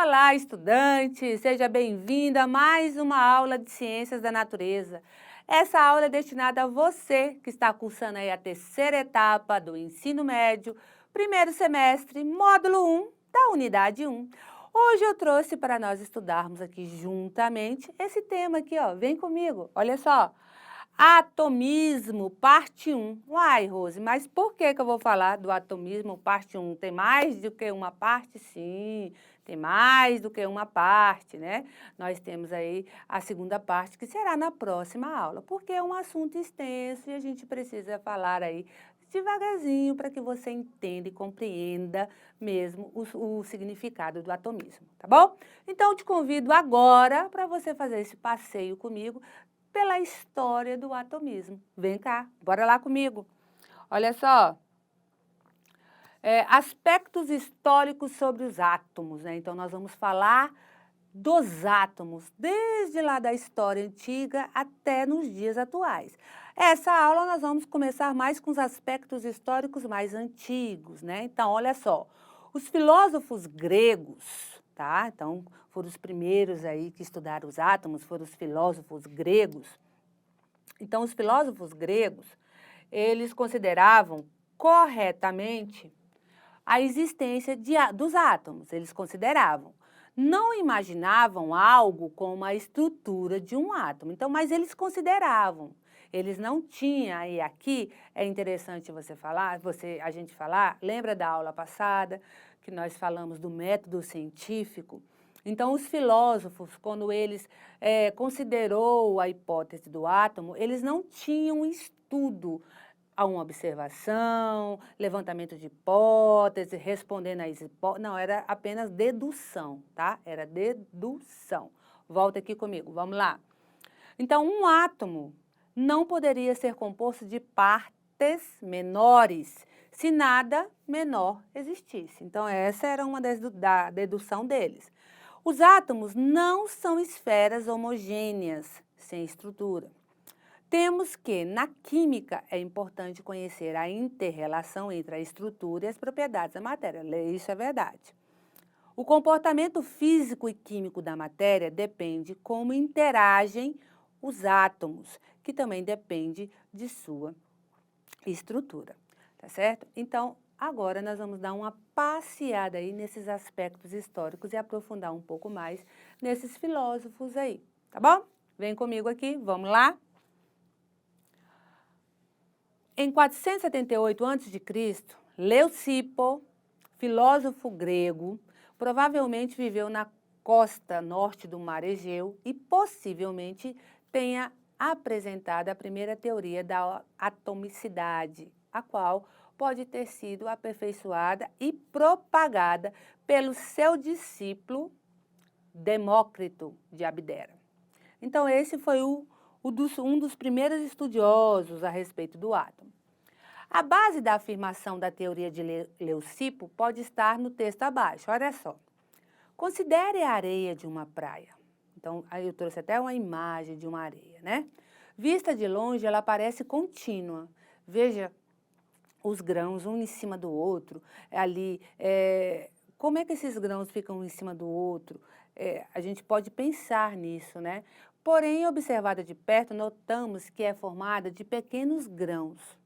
Olá, estudante! Seja bem-vindo a mais uma aula de Ciências da Natureza. Essa aula é destinada a você que está cursando aí a terceira etapa do ensino médio, primeiro semestre, módulo 1 da unidade 1. Hoje eu trouxe para nós estudarmos aqui juntamente esse tema aqui, ó. Vem comigo, olha só. Atomismo, parte 1. Uai, Rose, mas por que eu vou falar do atomismo, parte 1? Tem mais do que uma parte? Sim, tem mais do que uma parte, né? Nós temos aí a segunda parte, que será na próxima aula, porque é um assunto extenso e a gente precisa falar aí devagarzinho para que você entenda e compreenda mesmo o significado do atomismo, tá bom? Então, eu te convido agora para você fazer esse passeio comigo pela história do atomismo. Vem cá, bora lá comigo. Olha só, aspectos históricos sobre os átomos, né? Então, nós vamos falar dos átomos, desde lá da história antiga até nos dias atuais. Essa aula nós vamos começar mais com os aspectos históricos mais antigos, né? Então, olha só, os filósofos gregos, tá? Então, foram os primeiros aí que estudaram os átomos, foram os filósofos gregos. Então, os filósofos gregos, eles consideravam corretamente a existência dos átomos, eles consideravam. Não imaginavam algo como a estrutura de um átomo, então, mas eles consideravam. Eles não tinham, e aqui é interessante você falar, a gente falar, lembra da aula passada, que nós falamos do método científico? Então, os filósofos, quando eles considerou a hipótese do átomo, eles não tinham estudo a uma observação, levantamento de hipótese, respondendo às hipóteses, não, era apenas dedução, tá? Era dedução. Volta aqui comigo, vamos lá. Então, um átomo não poderia ser composto de partes menores se nada menor existisse. Então, essa era uma da dedução deles. Os átomos não são esferas homogêneas, sem estrutura. Temos que, na química, é importante conhecer a inter-relação entre a estrutura e as propriedades da matéria. Isso é verdade. O comportamento físico e químico da matéria depende como interagem os átomos, que também depende de sua estrutura, tá certo? Então, agora nós vamos dar uma passeada aí nesses aspectos históricos e aprofundar um pouco mais nesses filósofos aí, tá bom? Vem comigo aqui, vamos lá? Em 478 a.C., Leucipo, filósofo grego, provavelmente viveu na costa norte do Mar Egeu e possivelmente tenha apresentado a primeira teoria da atomicidade, a qual pode ter sido aperfeiçoada e propagada pelo seu discípulo Demócrito de Abdera. Então, esse foi um dos primeiros estudiosos a respeito do átomo. A base da afirmação da teoria de Leucipo pode estar no texto abaixo. Olha só. Considere a areia de uma praia. Então, aí eu trouxe até uma imagem de uma areia, né? Vista de longe, ela parece contínua. Veja os grãos, um em cima do outro. Ali, como é que esses grãos ficam um em cima do outro? A gente pode pensar nisso, né? Porém, observada de perto, notamos que é formada de pequenos grãos.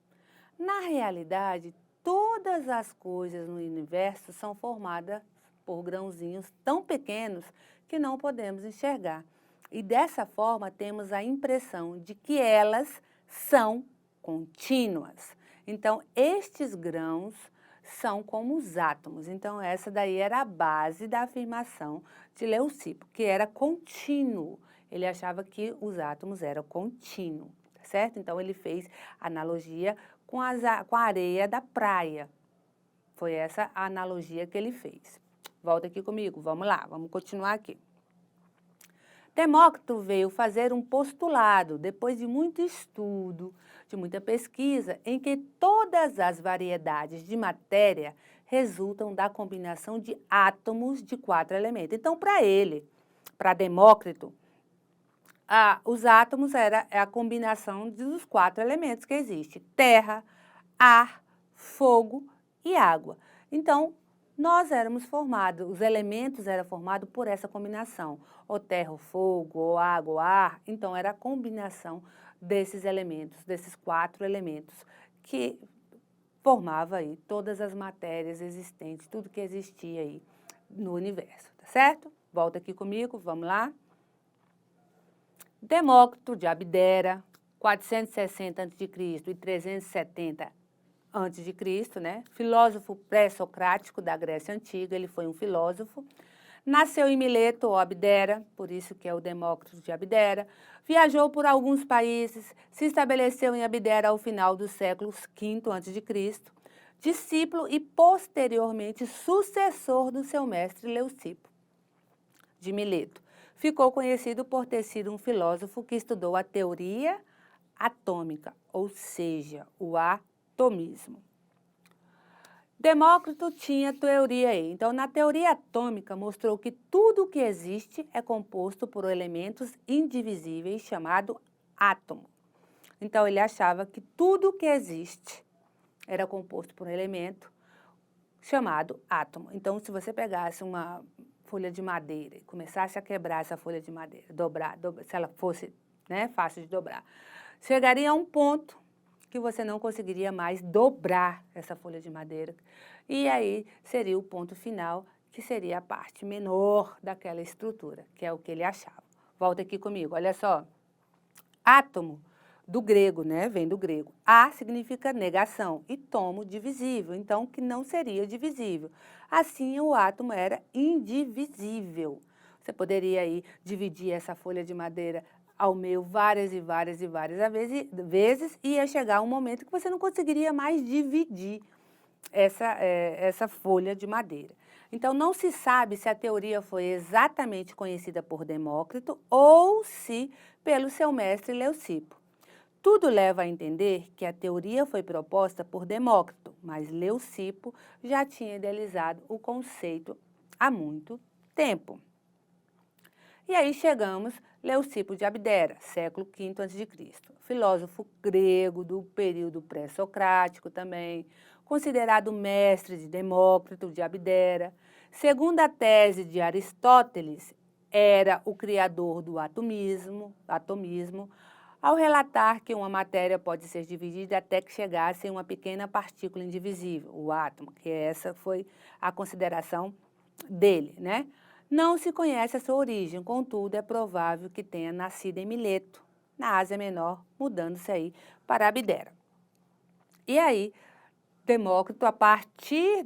Na realidade, todas as coisas no universo são formadas por grãozinhos tão pequenos que não podemos enxergar. E dessa forma, temos a impressão de que elas são contínuas. Então, estes grãos são como os átomos. Então, essa daí era a base da afirmação de Leucipo, que era contínuo. Ele achava que os átomos eram contínuos, tá certo? Então, ele fez analogia com a areia da praia. Foi essa a analogia que ele fez. Volta aqui comigo, vamos lá, vamos continuar aqui. Demócrito veio fazer um postulado, depois de muito estudo, de muita pesquisa, em que todas as variedades de matéria resultam da combinação de átomos de 4 elementos. Então, para Demócrito, os átomos é a combinação dos 4 elementos que existe: terra, ar, fogo e água. Então, nós éramos formados, os elementos eram formados por essa combinação, ou terra, ou fogo, ou água, ou ar, então era a combinação desses elementos, desses 4 elementos, que formava aí todas as matérias existentes, tudo que existia aí no universo, tá certo? Volta aqui comigo, vamos lá. Demócrito de Abdera, 460 a.C. e 370 a.C., né? Filósofo pré-socrático da Grécia Antiga, ele foi um filósofo. Nasceu em Mileto ou Abdera, por isso que é o Demócrito de Abdera. Viajou por alguns países, se estabeleceu em Abdera ao final do século V a.C., discípulo e posteriormente sucessor do seu mestre Leucipo, de Mileto. Ficou conhecido por ter sido um filósofo que estudou a teoria atômica, ou seja, o atomismo. Demócrito tinha teoria aí. Então, na teoria atômica, mostrou que tudo que existe é composto por elementos indivisíveis, chamado átomo. Então, ele achava que tudo que existe era composto por um elemento chamado átomo. Então, se você pegasse uma folha de madeira e começasse a quebrar essa folha de madeira, dobrar, se ela fosse, né, fácil de dobrar, chegaria a um ponto que você não conseguiria mais dobrar essa folha de madeira. E aí seria o ponto final, que seria a parte menor daquela estrutura, que é o que ele achava. Volta aqui comigo, olha só. Átomo, do grego, né? Vem do grego. A significa negação e tomo, divisível, então que não seria divisível. Assim, o átomo era indivisível. Você poderia aí dividir essa folha de madeira ao meio várias e várias e várias vezes, e ia chegar um momento que você não conseguiria mais dividir essa folha de madeira. Então, não se sabe se a teoria foi exatamente conhecida por Demócrito ou se pelo seu mestre Leucipo. Tudo leva a entender que a teoria foi proposta por Demócrito, mas Leucipo já tinha idealizado o conceito há muito tempo. E aí chegamos Leucipo de Abdera, século V a.C., filósofo grego do período pré-socrático também, considerado mestre de Demócrito de Abdera. Segundo a tese de Aristóteles, era o criador do atomismo, ao relatar que uma matéria pode ser dividida até que chegasse em uma pequena partícula indivisível, o átomo, que essa foi a consideração dele, né? Não se conhece a sua origem, contudo, é provável que tenha nascido em Mileto, na Ásia Menor, mudando-se aí para Abdera. E aí, Demócrito, a partir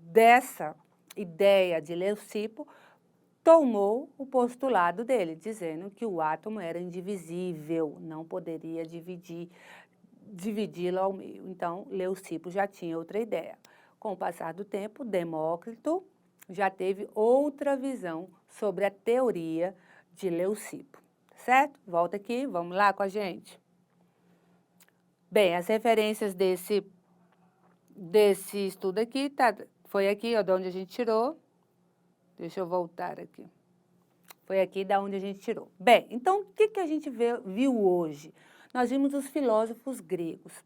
dessa ideia de Leucipo, tomou o postulado dele, dizendo que o átomo era indivisível, não poderia dividi-lo ao meio. Então, Leucipo já tinha outra ideia. Com o passar do tempo, Demócrito já teve outra visão sobre a teoria de Leucipo, certo? Volta aqui, vamos lá com a gente. Bem, as referências desse estudo aqui, foi aqui, ó, de onde a gente tirou. Deixa eu voltar aqui. Foi aqui da onde a gente tirou. Bem, então, o que a gente viu hoje? Nós vimos os filósofos gregos.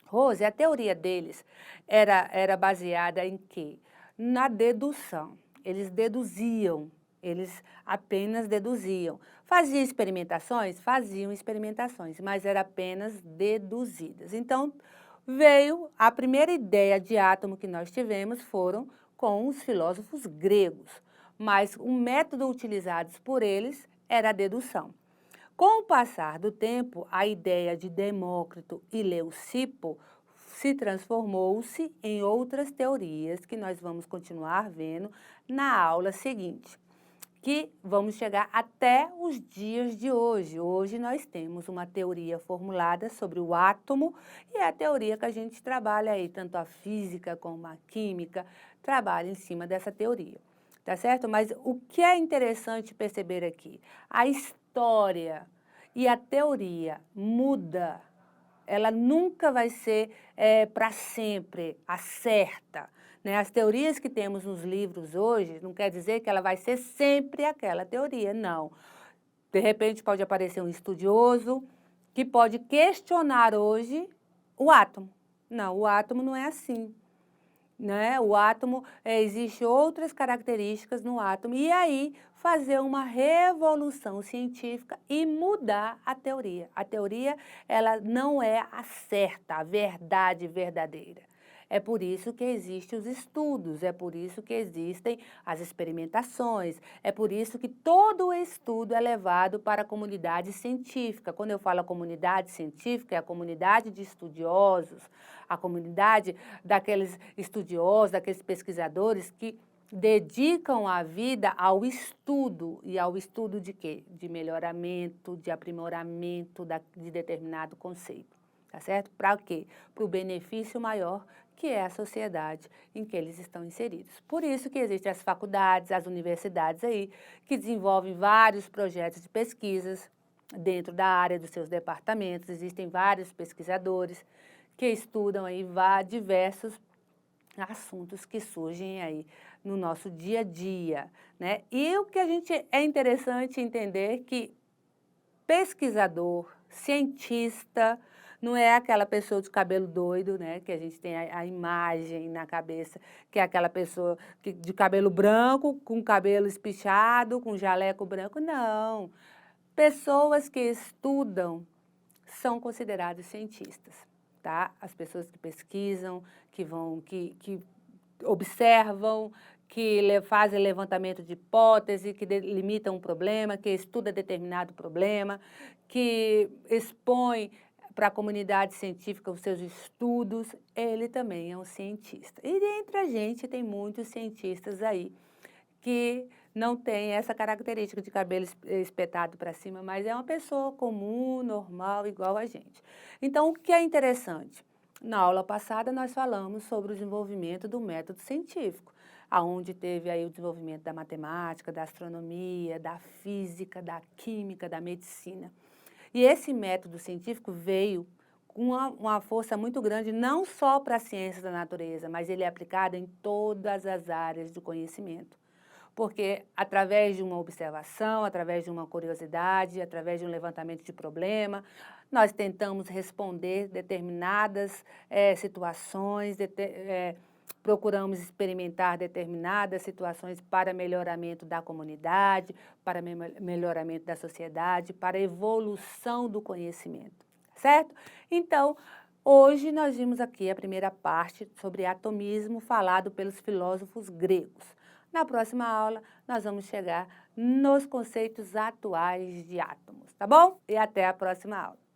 Rose, a teoria deles era baseada em quê? Na dedução. Eles deduziam, eles apenas deduziam. Faziam experimentações? Faziam experimentações, mas eram apenas deduzidas. Então, veio a primeira ideia de átomo que nós tivemos foram com os filósofos gregos, mas o método utilizado por eles era a dedução. Com o passar do tempo, a ideia de Demócrito e Leucipo se transformou-se em outras teorias que nós vamos continuar vendo na aula seguinte, que vamos chegar até os dias de hoje. Hoje nós temos uma teoria formulada sobre o átomo e é a teoria que a gente trabalha aí, tanto a física como a química, trabalha em cima dessa teoria, tá certo? Mas o que é interessante perceber aqui? A história e a teoria muda, ela nunca vai ser para sempre a certa, né? As teorias que temos nos livros hoje não quer dizer que ela vai ser sempre aquela teoria, não. De repente pode aparecer um estudioso que pode questionar hoje o átomo. Não, o átomo não é assim. né? O átomo, existe outras características no átomo, e aí fazer uma revolução científica e mudar a teoria. A teoria, ela não é a certa, a verdade verdadeira. É por isso que existem os estudos, é por isso que existem as experimentações, é por isso que todo o estudo é levado para a comunidade científica. Quando eu falo a comunidade científica, é a comunidade de estudiosos, a comunidade daqueles estudiosos, daqueles pesquisadores que dedicam a vida ao estudo. E ao estudo de quê? De melhoramento, de aprimoramento de determinado conceito. Tá certo? Para quê? Para o benefício maior, que é a sociedade em que eles estão inseridos. Por isso que existem as faculdades, as universidades aí, que desenvolvem vários projetos de pesquisas dentro da área dos seus departamentos. Existem vários pesquisadores que estudam aí diversos assuntos que surgem aí no nosso dia a dia, né? E o que é interessante entender que pesquisador, cientista, não é aquela pessoa de cabelo doido, né? Que a gente tem a imagem na cabeça, que é aquela pessoa de cabelo branco, com cabelo espichado, com jaleco branco. Não. Pessoas que estudam são consideradas cientistas, tá? As pessoas que pesquisam, que observam, que fazem levantamento de hipótese, que delimitam um problema, que estuda determinado problema, que expõe para a comunidade científica os seus estudos, ele também é um cientista. E entre a gente tem muitos cientistas aí que não tem essa característica de cabelo espetado para cima, mas é uma pessoa comum, normal, igual a gente. Então, o que é interessante? Na aula passada, nós falamos sobre o desenvolvimento do método científico, aonde teve aí o desenvolvimento da matemática, da astronomia, da física, da química, da medicina. E esse método científico veio com uma força muito grande, não só para a ciência da natureza, mas ele é aplicado em todas as áreas do conhecimento. Porque através de uma observação, através de uma curiosidade, através de um levantamento de problema, nós tentamos responder determinadas situações, procuramos experimentar determinadas situações para melhoramento da comunidade, para melhoramento da sociedade, para evolução do conhecimento, certo? Então, hoje nós vimos aqui a primeira parte sobre atomismo falado pelos filósofos gregos. Na próxima aula, nós vamos chegar nos conceitos atuais de átomos, tá bom? E até a próxima aula.